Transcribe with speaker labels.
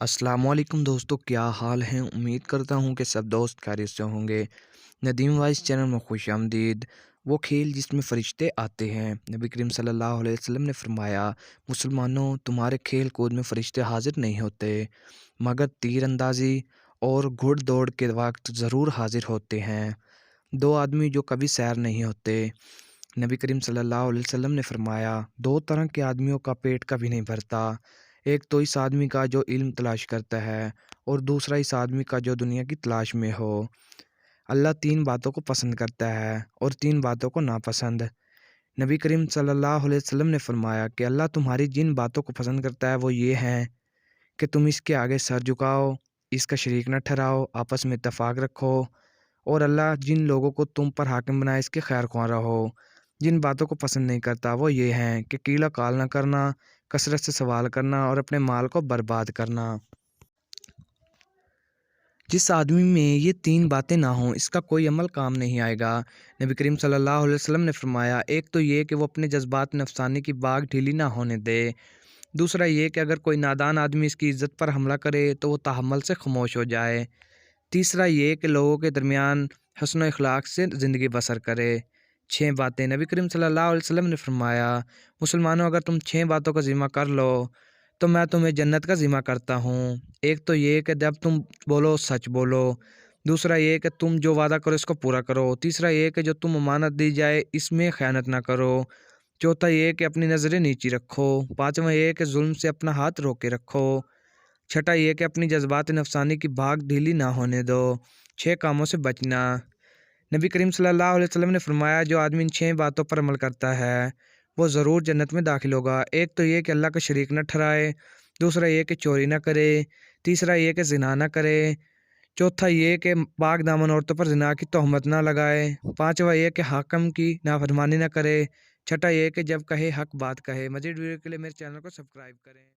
Speaker 1: السلام علیکم دوستو، کیا حال ہیں؟ امید کرتا ہوں کہ سب دوست خیریت سے ہوں گے۔ ندیم وائس چینل میں خوش آمدید۔ وہ کھیل جس میں فرشتے آتے ہیں۔ نبی کریم صلی اللہ علیہ وسلم نے فرمایا، مسلمانوں تمہارے کھیل کود میں فرشتے حاضر نہیں ہوتے، مگر تیر اندازی اور گھڑ دوڑ کے وقت ضرور حاضر ہوتے ہیں۔ دو آدمی جو کبھی سیر نہیں ہوتے۔ نبی کریم صلی اللہ علیہ وسلم نے فرمایا، دو طرح کے آدمیوں کا پیٹ کبھی نہیں بھرتا، ایک تو اس آدمی کا جو علم تلاش کرتا ہے، اور دوسرا اس آدمی کا جو دنیا کی تلاش میں ہو۔ اللہ تین باتوں کو پسند کرتا ہے اور تین باتوں کو ناپسند۔ نبی کریم صلی اللہ علیہ وسلم نے فرمایا کہ اللہ تمہاری جن باتوں کو پسند کرتا ہے وہ یہ ہیں کہ تم اس کے آگے سر جھکاؤ، اس کا شریک نہ ٹھہراؤ، آپس میں اتفاق رکھو، اور اللہ جن لوگوں کو تم پر حاکم بنائے اس کے خیر خواہ رہو۔ جن باتوں کو پسند نہیں کرتا وہ یہ ہیں کہ کیلا کال نہ کرنا، کثرت سے سوال کرنا اور اپنے مال کو برباد کرنا۔ جس آدمی میں یہ تین باتیں نہ ہوں اس کا کوئی عمل کام نہیں آئے گا۔ نبی کریم صلی اللہ علیہ وسلم نے فرمایا، ایک تو یہ کہ وہ اپنے جذبات نفسانی کی باغ ڈھیلی نہ ہونے دے، دوسرا یہ کہ اگر کوئی نادان آدمی اس کی عزت پر حملہ کرے تو وہ تحمل سے خاموش ہو جائے، تیسرا یہ کہ لوگوں کے درمیان حسن و اخلاق سے زندگی بسر کرے۔ 6 باتیں نبی کریم صلی اللہ علیہ وسلم نے فرمایا، مسلمانوں اگر تم 6 باتوں کا ذمہ کر لو تو میں تمہیں جنت کا ذمہ کرتا ہوں۔ ایک تو یہ کہ جب تم بولو سچ بولو، دوسرا یہ کہ تم جو وعدہ کرو اس کو پورا کرو، تیسرا یہ کہ جو تم امانت دی جائے اس میں خیانت نہ کرو، چوتھا یہ کہ اپنی نظریں نیچی رکھو، پانچواں یہ کہ ظلم سے اپنا ہاتھ روکے رکھو، چھٹا یہ کہ اپنی جذبات نفسانی کی بھاگ ڈھیلی نہ ہونے دو، 6 کاموں سے بچنا۔ نبی کریم صلی اللہ علیہ وسلم نے فرمایا، جو آدمی ان 6 باتوں پر عمل کرتا ہے وہ ضرور جنت میں داخل ہوگا۔ ایک تو یہ کہ اللہ کا شریک نہ ٹھہرائے، دوسرا یہ کہ چوری نہ کرے، تیسرا یہ کہ زنا نہ کرے، چوتھا یہ کہ پاک دامن عورتوں پر زنا کی تہمت نہ لگائے، پانچواں یہ کہ حاکم کی نافرمانی نہ کرے، چھٹا یہ کہ جب کہے حق بات کہے۔ مزید ویڈیو کے لیے میرے چینل کو سبسکرائب کریں۔